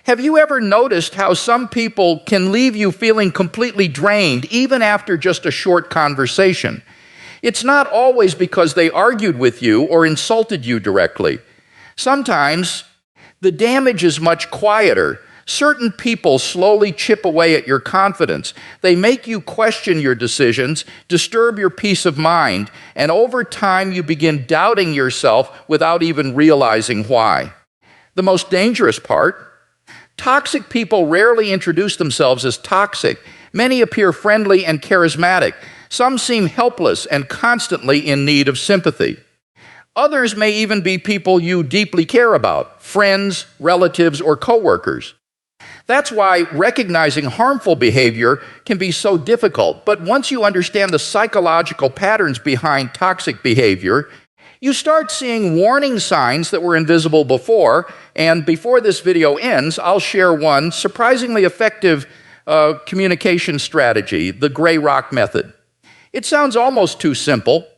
Have you ever noticed how some people can leave you feeling completely drained even after just a short conversation? It's not always because they argued with you or insulted you directly. Sometimes the damage is much quieter. Certain people slowly chip away at your confidence. They make you question your decisions, disturb your peace of mind, and over time you begin doubting yourself without even realizing why. The most dangerous part: toxic people rarely introduce themselves as toxic. Many appear friendly and charismatic. Some seem helpless and constantly in need of sympathy. Others may even be people you deeply care about, friends, relatives, or coworkers. That's why recognizing harmful behavior can be so difficult. But once you understand the psychological patterns behind toxic behavior, you start seeing warning signs that were invisible before. And before this video ends, I'll share one surprisingly effective communication strategy, the gray rock method. It sounds almost too simple,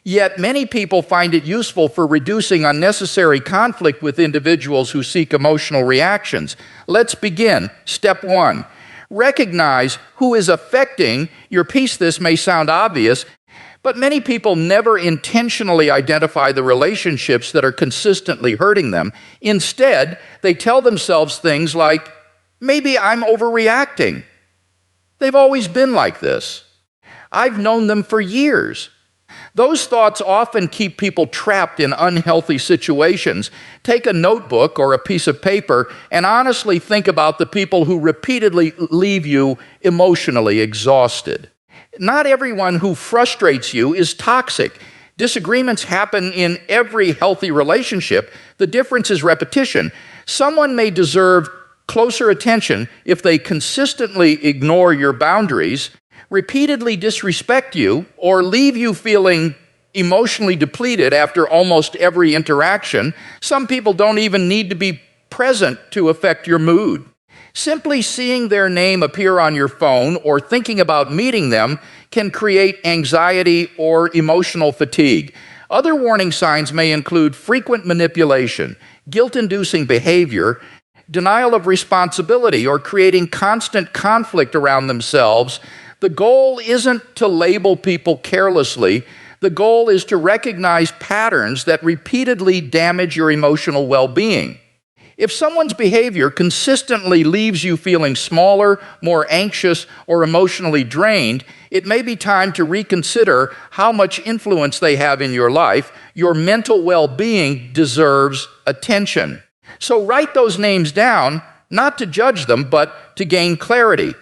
yet many people find it useful for reducing unnecessary conflict with individuals who seek emotional reactions. Let's begin. Step 1. Recognize who is affecting your peace. This may sound obvious, but many people never intentionally identify the relationships that are consistently hurting them. Instead, they tell themselves things like, maybe I'm overreacting. They've always been like this. I've known them for years. Those thoughts often keep people trapped in unhealthy situations. Take a notebook or a piece of paper and honestly think about the people who repeatedly leave you emotionally exhausted. Not everyone who frustrates you is toxic. Disagreements happen in every healthy relationship. The difference is repetition. Someone may deserve closer attention if they consistently ignore your boundaries, repeatedly disrespect you, or leave you feeling emotionally depleted after almost every interaction. Some people don't even need to be present to affect your mood. Simply seeing their name appear on your phone or thinking about meeting them can create anxiety or emotional fatigue. Other warning signs may include frequent manipulation, guilt-inducing behavior, denial of responsibility, or creating constant conflict around themselves. The goal isn't to label people carelessly. The goal is to recognize patterns that repeatedly damage your emotional well-being. If someone's behavior consistently leaves you feeling smaller, more anxious, or emotionally drained, it may be time to reconsider how much influence they have in your life. Your mental well-being deserves attention. So write those names down, not to judge them, but to gain clarity.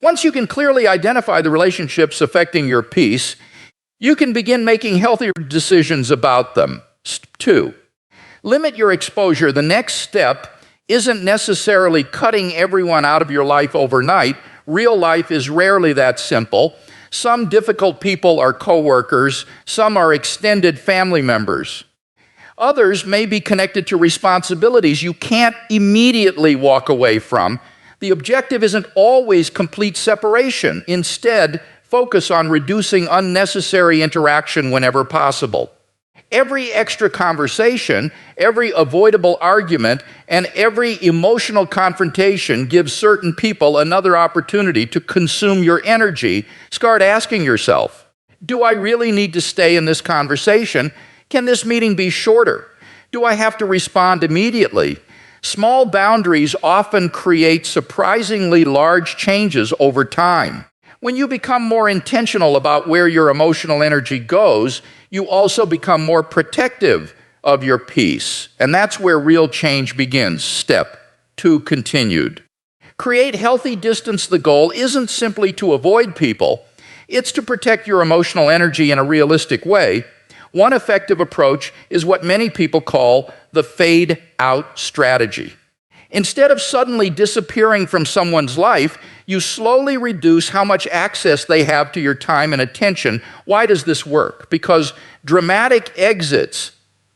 Once you can clearly identify the relationships affecting your peace, you can begin making healthier decisions about them. 2. Limit your exposure. The next step isn't necessarily cutting everyone out of your life overnight. Real life is rarely that simple. Some difficult people are coworkers. Some are extended family members. Others may be connected to responsibilities you can't immediately walk away from. The objective isn't always complete separation. Instead, focus on reducing unnecessary interaction whenever possible. Every extra conversation, every avoidable argument, and every emotional confrontation gives certain people another opportunity to consume your energy. Start asking yourself, do I really need to stay in this conversation? Can this meeting be shorter? Do I have to respond immediately? Small boundaries often create surprisingly large changes over time. When you become more intentional about where your emotional energy goes, you also become more protective of your peace. And that's where real change begins. Step 2 continued. Create healthy distance. The goal isn't simply to avoid people. It's to protect your emotional energy in a realistic way. One effective approach is what many people call the fade-out strategy. Instead of suddenly disappearing from someone's life, you slowly reduce how much access they have to your time and attention. Why does this work? Because dramatic exits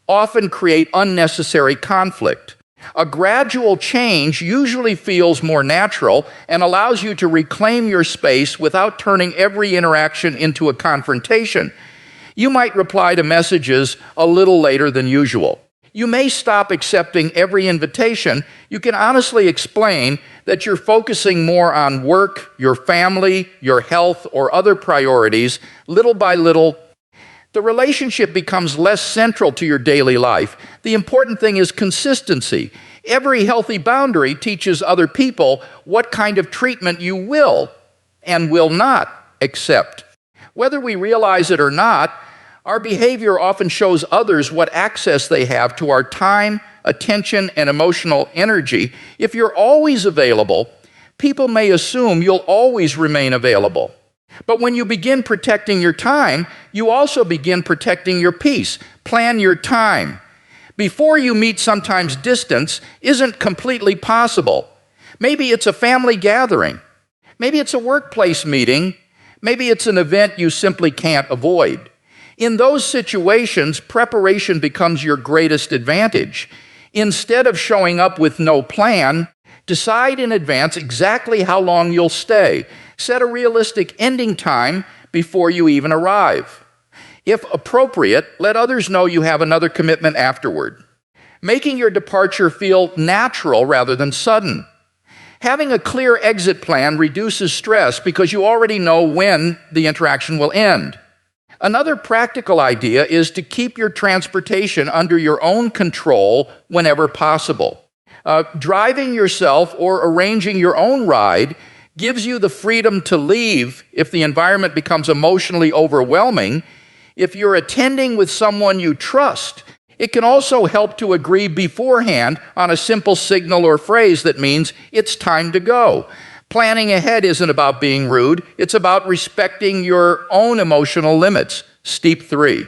often create unnecessary conflict. A gradual change usually feels more natural and allows you to reclaim your space without turning every interaction into a confrontation. You might reply to messages a little later than usual. You may stop accepting every invitation. You can honestly explain that you're focusing more on work, your family, your health, or other priorities. Little by little, the relationship becomes less central to your daily life. The important thing is consistency. Every healthy boundary teaches other people what kind of treatment you will and will not accept. Whether we realize it or not, our behavior often shows others what access they have to our time, attention, and emotional energy. If you're always available, people may assume you'll always remain available. But when you begin protecting your time, you also begin protecting your peace. Plan your time. Before you meet, sometimes distance isn't completely possible. Maybe it's a family gathering. Maybe it's a workplace meeting. Maybe it's an event you simply can't avoid. In those situations, preparation becomes your greatest advantage. Instead of showing up with no plan, decide in advance exactly how long you'll stay. Set a realistic ending time before you even arrive. If appropriate, let others know you have another commitment afterward. Making your departure feel natural rather than sudden. Having a clear exit plan reduces stress because you already know when the interaction will end. Another practical idea is to keep your transportation under your own control whenever possible. Driving yourself or arranging your own ride gives you the freedom to leave if the environment becomes emotionally overwhelming. If you're attending with someone you trust, it can also help to agree beforehand on a simple signal or phrase that means it's time to go. Planning ahead isn't about being rude, it's about respecting your own emotional limits. Step 3.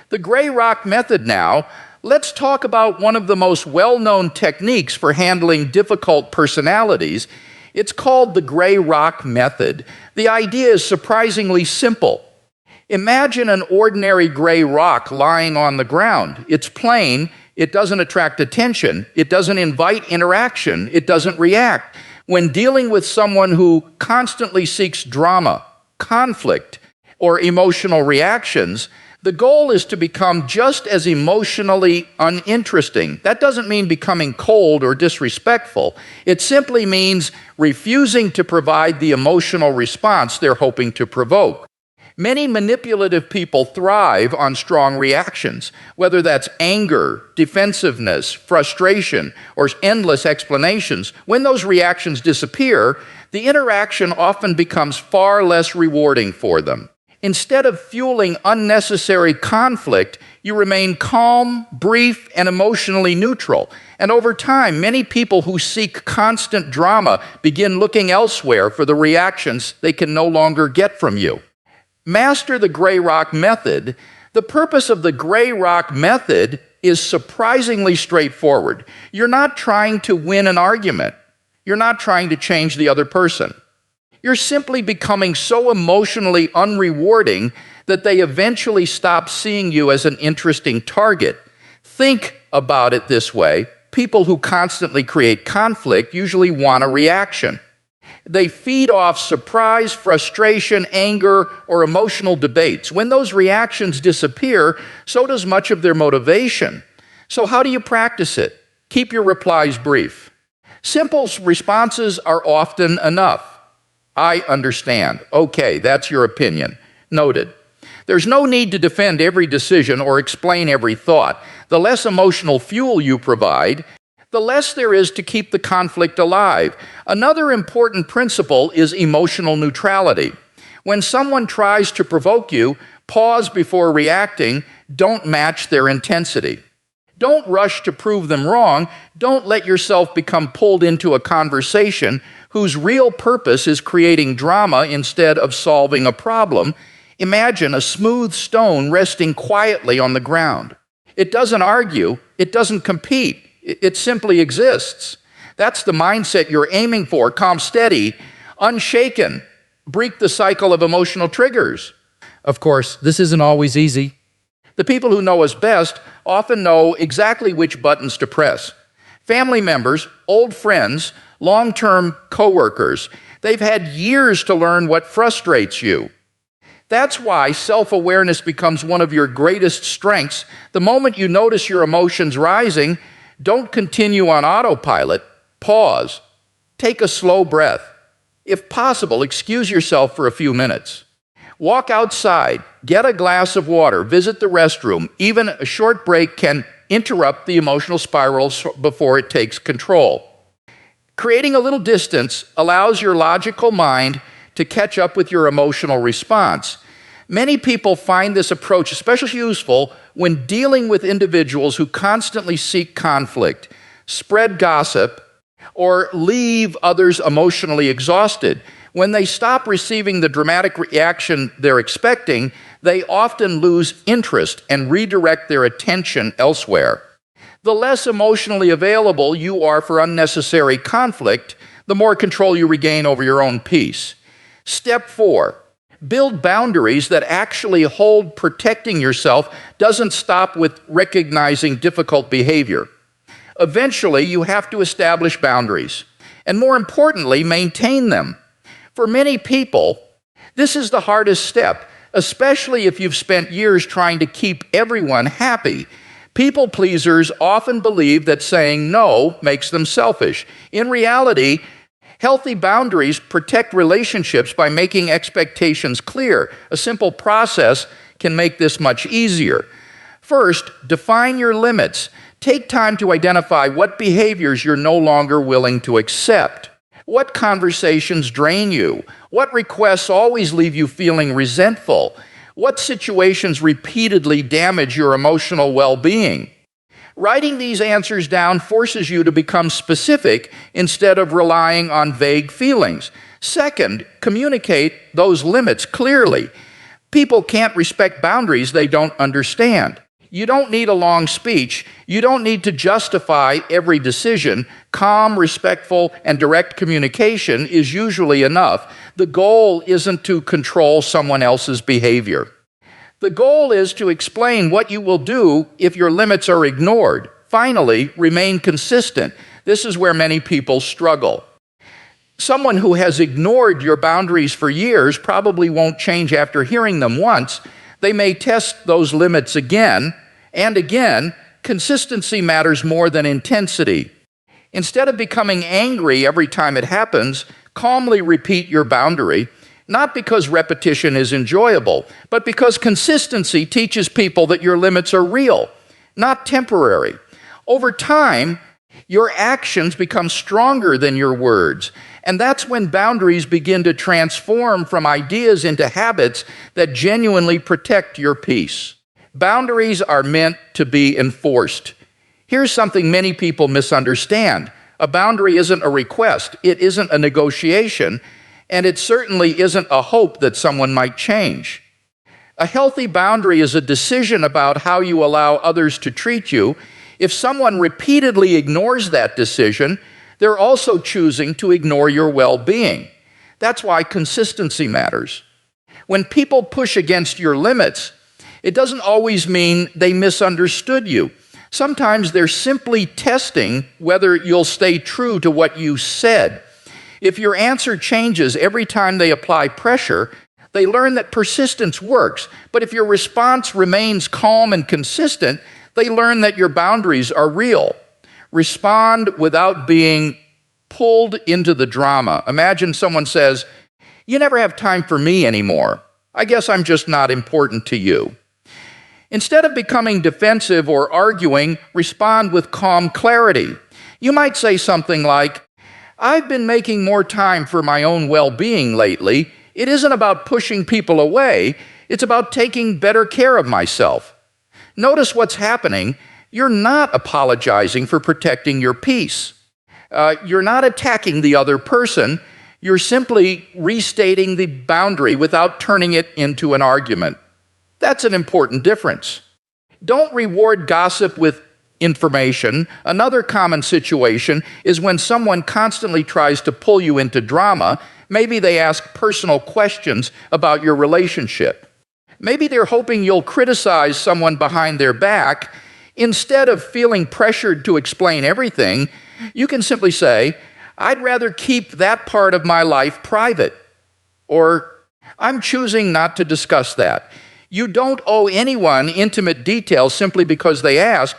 The gray rock method now. Let's talk about one of the most well-known techniques for handling difficult personalities. It's called the gray rock method. The idea is surprisingly simple. Imagine an ordinary gray rock lying on the ground. It's plain, it doesn't attract attention, it doesn't invite interaction, it doesn't react. When dealing with someone who constantly seeks drama, conflict, or emotional reactions, the goal is to become just as emotionally uninteresting. That doesn't mean becoming cold or disrespectful. It simply means refusing to provide the emotional response they're hoping to provoke. Many manipulative people thrive on strong reactions, whether that's anger, defensiveness, frustration, or endless explanations. When those reactions disappear, the interaction often becomes far less rewarding for them. Instead of fueling unnecessary conflict, you remain calm, brief, and emotionally neutral. And over time, many people who seek constant drama begin looking elsewhere for the reactions they can no longer get from you. Master the gray rock method. The purpose of the gray rock method is surprisingly straightforward. You're not trying to win an argument. You're not trying to change the other person. You're simply becoming so emotionally unrewarding that they eventually stop seeing you as an interesting target. Think about it this way. People who constantly create conflict usually want a reaction. They feed off surprise, frustration, anger, or emotional debates. When those reactions disappear, so does much of their motivation. So how do you practice it? Keep your replies brief. Simple responses are often enough. I understand. Okay, that's your opinion. Noted. There's no need to defend every decision or explain every thought. The less emotional fuel you provide, the less there is to keep the conflict alive. Another important principle is emotional neutrality. When someone tries to provoke you, pause before reacting. Don't match their intensity. Don't rush to prove them wrong. Don't let yourself become pulled into a conversation whose real purpose is creating drama instead of solving a problem. Imagine a smooth stone resting quietly on the ground. It doesn't argue. It doesn't compete. It simply exists. That's the mindset you're aiming for. Calm, steady, unshaken. Break the cycle of emotional triggers. Of course, this isn't always easy. The people who know us best often know exactly which buttons to press. Family members, old friends, long-term coworkers, they've had years to learn what frustrates you. That's why self-awareness becomes one of your greatest strengths. The moment you notice your emotions rising, don't continue on autopilot. Pause. Take a slow breath. If possible, excuse yourself for a few minutes. Walk outside, get a glass of water, visit the restroom. Even a short break can interrupt the emotional spiral before it takes control. Creating a little distance allows your logical mind to catch up with your emotional response. Many people find this approach especially useful when dealing with individuals who constantly seek conflict, spread gossip, or leave others emotionally exhausted. When they stop receiving the dramatic reaction they're expecting, they often lose interest and redirect their attention elsewhere. The less emotionally available you are for unnecessary conflict, the more control you regain over your own peace. Step 4, build boundaries that actually hold. Protecting yourself doesn't stop with recognizing difficult behavior. Eventually, you have to establish boundaries, and more importantly, maintain them. For many people, this is the hardest step, especially if you've spent years trying to keep everyone happy. People pleasers often believe that saying no makes them selfish. In reality, healthy boundaries protect relationships by making expectations clear. A simple process can make this much easier. First, define your limits. Take time to identify what behaviors you're no longer willing to accept. What conversations drain you? What requests always leave you feeling resentful? What situations repeatedly damage your emotional well-being? Writing these answers down forces you to become specific instead of relying on vague feelings. Second, communicate those limits clearly. People can't respect boundaries they don't understand. You don't need a long speech. You don't need to justify every decision. Calm, respectful, and direct communication is usually enough. The goal isn't to control someone else's behavior. The goal is to explain what you will do if your limits are ignored. Finally, remain consistent. This is where many people struggle. Someone who has ignored your boundaries for years probably won't change after hearing them once. They may test those limits again and again. Consistency matters more than intensity. Instead of becoming angry every time it happens, calmly repeat your boundary, not because repetition is enjoyable, but because consistency teaches people that your limits are real, not temporary. Over time, your actions become stronger than your words, and that's when boundaries begin to transform from ideas into habits that genuinely protect your peace. Boundaries are meant to be enforced. Here's something many people misunderstand. A boundary isn't a request, it isn't a negotiation, and it certainly isn't a hope that someone might change. A healthy boundary is a decision about how you allow others to treat you. If someone repeatedly ignores that decision, they're also choosing to ignore your well-being. That's why consistency matters. When people push against your limits, it doesn't always mean they misunderstood you. Sometimes they're simply testing whether you'll stay true to what you said. If your answer changes every time they apply pressure, they learn that persistence works. But if your response remains calm and consistent, they learn that your boundaries are real. Respond without being pulled into the drama. Imagine someone says, "You never have time for me anymore. I guess I'm just not important to you." Instead of becoming defensive or arguing, respond with calm clarity. You might say something like, "I've been making more time for my own well-being lately. It isn't about pushing people away. It's about taking better care of myself." Notice what's happening. You're not apologizing for protecting your peace. You're not attacking the other person. You're simply restating the boundary without turning it into an argument. That's an important difference. Don't reward gossip with information. Another common situation is when someone constantly tries to pull you into drama. Maybe they ask personal questions about your relationship. Maybe they're hoping you'll criticize someone behind their back. Instead of feeling pressured to explain everything, you can simply say, "I'd rather keep that part of my life private," or I'm choosing not to discuss that. You don't owe anyone intimate details simply because they asked.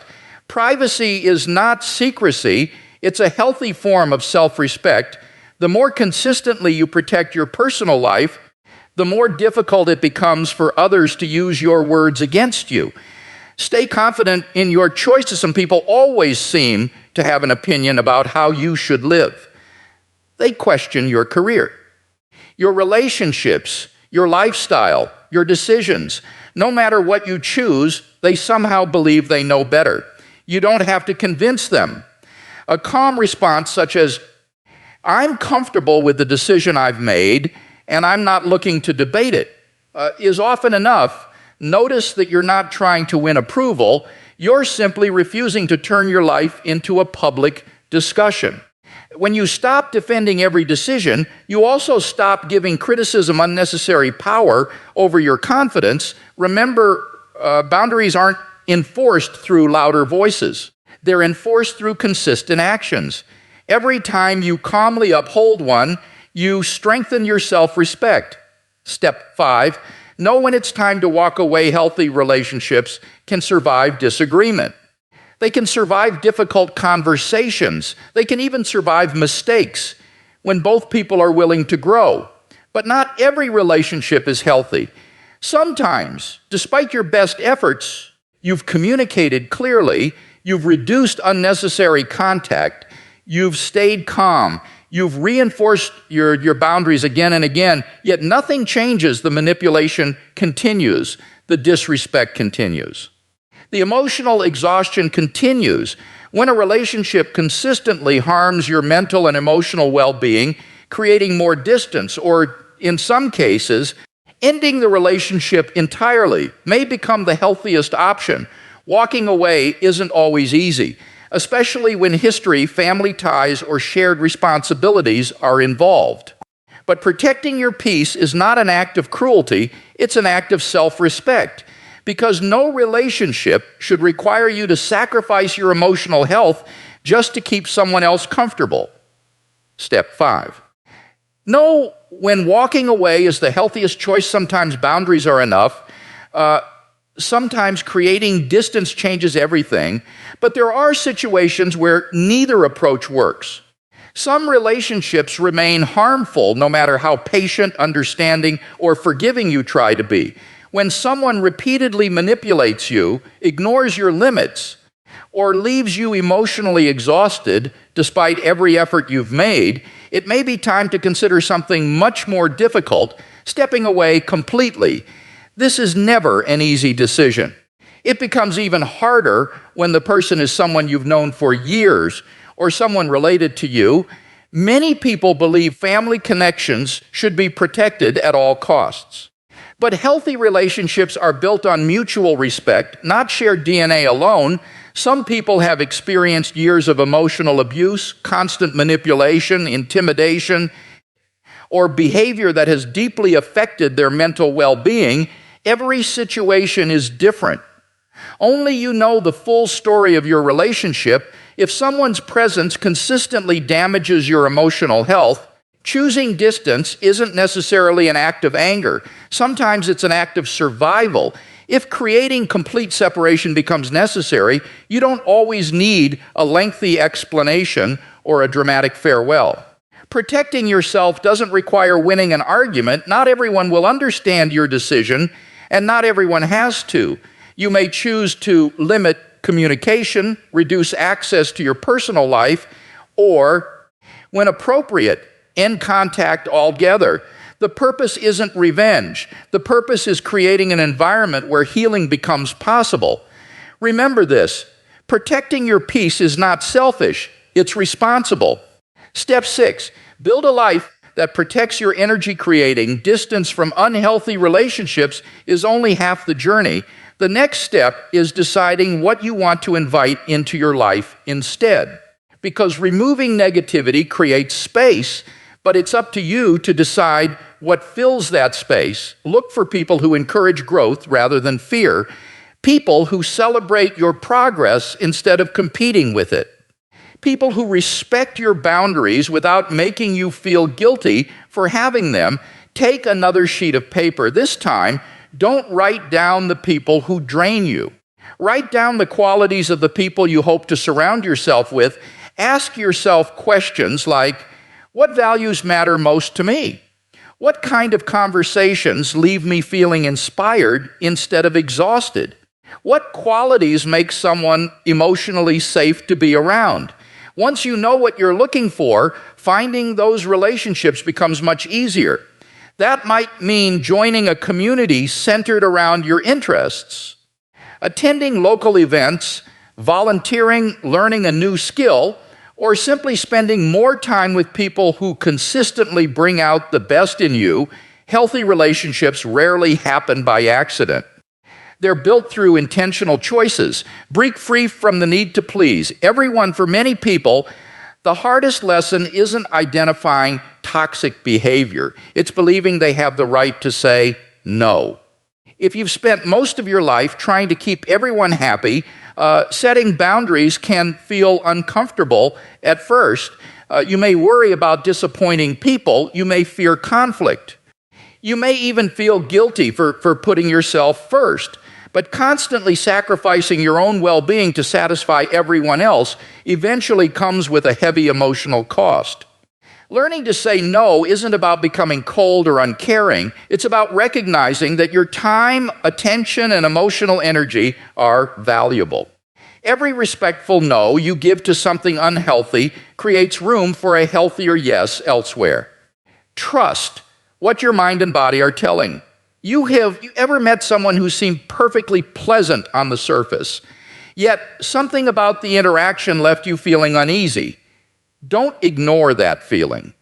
Privacy is not secrecy. It's a healthy form of self-respect. The more consistently you protect your personal life, the more difficult it becomes for others to use your words against you. Stay confident in your choices. Some people always seem to have an opinion about how you should live. They question your career, your relationships, your lifestyle, your decisions. No matter what you choose, they somehow believe they know better. You don't have to convince them. A calm response such as, "I'm comfortable with the decision I've made, and I'm not looking to debate it," is often enough. Notice that you're not trying to win approval. You're simply refusing to turn your life into a public discussion. When you stop defending every decision, you also stop giving criticism unnecessary power over your confidence. Remember, boundaries aren't enforced through louder voices. They're enforced through consistent actions. Every time you calmly uphold one, you strengthen your self-respect. Step 5, know when it's time to walk away. Healthy relationships can survive disagreement. They can survive difficult conversations. They can even survive mistakes when both people are willing to grow. But not every relationship is healthy. Sometimes, despite your best efforts, you've communicated clearly, you've reduced unnecessary contact, you've stayed calm, you've reinforced your boundaries again and again, yet nothing changes. The manipulation continues. The disrespect continues. The emotional exhaustion continues. When a relationship consistently harms your mental and emotional well-being, creating more distance, or in some cases, ending the relationship entirely may become the healthiest option. Walking away isn't always easy, especially when history, family ties, or shared responsibilities are involved. But protecting your peace is not an act of cruelty, it's an act of self-respect. Because no relationship should require you to sacrifice your emotional health just to keep someone else comfortable. Step 5. Know when walking away is the healthiest choice. Sometimes boundaries are enough. Sometimes creating distance changes everything. But there are situations where neither approach works. Some relationships remain harmful no matter how patient, understanding, or forgiving you try to be. When someone repeatedly manipulates you, ignores your limits, or leaves you emotionally exhausted despite every effort you've made, it may be time to consider something much more difficult, stepping away completely. This is never an easy decision. It becomes even harder when the person is someone you've known for years or someone related to you. Many people believe family connections should be protected at all costs. But healthy relationships are built on mutual respect, not shared DNA alone. Some people have experienced years of emotional abuse, constant manipulation, intimidation, or behavior that has deeply affected their mental well-being. Every situation is different. Only you know the full story of your relationship. If someone's presence consistently damages your emotional health, choosing distance isn't necessarily an act of anger. Sometimes it's an act of survival. If creating complete separation becomes necessary, you don't always need a lengthy explanation or a dramatic farewell. Protecting yourself doesn't require winning an argument. Not everyone will understand your decision, and not everyone has to. You may choose to limit communication, reduce access to your personal life, or, when appropriate, end contact altogether. The purpose isn't revenge. The purpose is creating an environment where healing becomes possible. Remember this: protecting your peace is not selfish, it's responsible. Step 6, build a life that protects your energy. Creating distance from unhealthy relationships is only half the journey. The next step is deciding what you want to invite into your life instead. Because removing negativity creates space, but it's up to you to decide what fills that space. Look for people who encourage growth rather than fear, people who celebrate your progress instead of competing with it, people who respect your boundaries without making you feel guilty for having them. Take another sheet of paper. This time, don't write down the people who drain you. Write down the qualities of the people you hope to surround yourself with. Ask yourself questions like, what values matter most to me? What kind of conversations leave me feeling inspired instead of exhausted? What qualities make someone emotionally safe to be around? Once you know what you're looking for, finding those relationships becomes much easier. That might mean joining a community centered around your interests. Attending local events, volunteering, learning a new skill, or simply spending more time with people who consistently bring out the best in you. Healthy relationships rarely happen by accident. They're built through intentional choices. Break free from the need to please. For many people, the hardest lesson isn't identifying toxic behavior. It's believing they have the right to say no. If you've spent most of your life trying to keep everyone happy, setting boundaries can feel uncomfortable at first. You may worry about disappointing people. You may fear conflict. You may even feel guilty for putting yourself first. But constantly sacrificing your own well-being to satisfy everyone else eventually comes with a heavy emotional cost. Learning to say no isn't about becoming cold or uncaring. It's about recognizing that your time, attention, and emotional energy are valuable. Every respectful no you give to something unhealthy creates room for a healthier yes elsewhere. Trust what your mind and body are telling. You ever met someone who seemed perfectly pleasant on the surface, yet something about the interaction left you feeling uneasy? Don't ignore that feeling.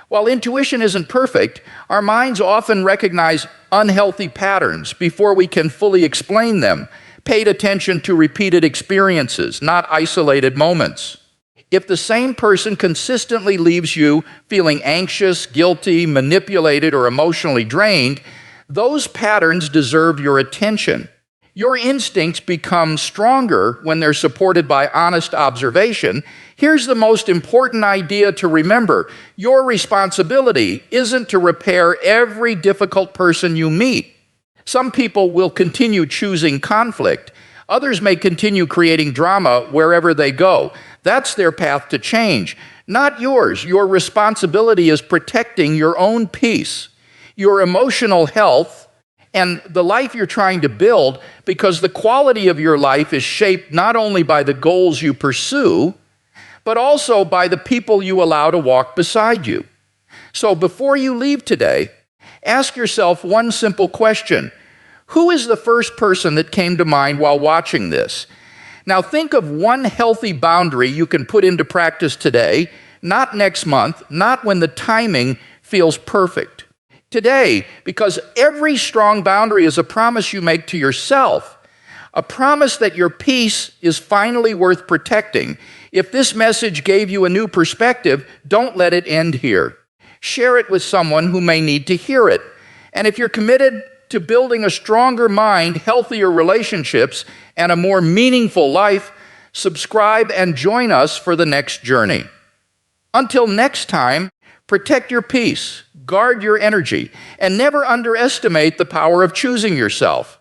While intuition isn't perfect, our minds often recognize unhealthy patterns before we can fully explain them. Paid attention to repeated experiences, not isolated moments. If the same person consistently leaves you feeling anxious, guilty, manipulated, or emotionally drained, those patterns deserve your attention. Your instincts become stronger when they're supported by honest observation. Here's the most important idea to remember. Your responsibility isn't to repair every difficult person you meet. Some people will continue choosing conflict. Others may continue creating drama wherever they go. That's their path to change, not yours. Your responsibility is protecting your own peace, your emotional health, and the life you're trying to build, because the quality of your life is shaped not only by the goals you pursue, but also by the people you allow to walk beside you. So before you leave today, ask yourself one simple question. Who is the first person that came to mind while watching this? Now think of one healthy boundary you can put into practice today, not next month, not when the timing feels perfect. Today, because every strong boundary is a promise you make to yourself, a promise that your peace is finally worth protecting. If this message gave you a new perspective, don't let it end here. Share it with someone who may need to hear it. And if you're committed to building a stronger mind, healthier relationships, and a more meaningful life, subscribe and join us for the next journey. Until next time, protect your peace, guard your energy, and never underestimate the power of choosing yourself.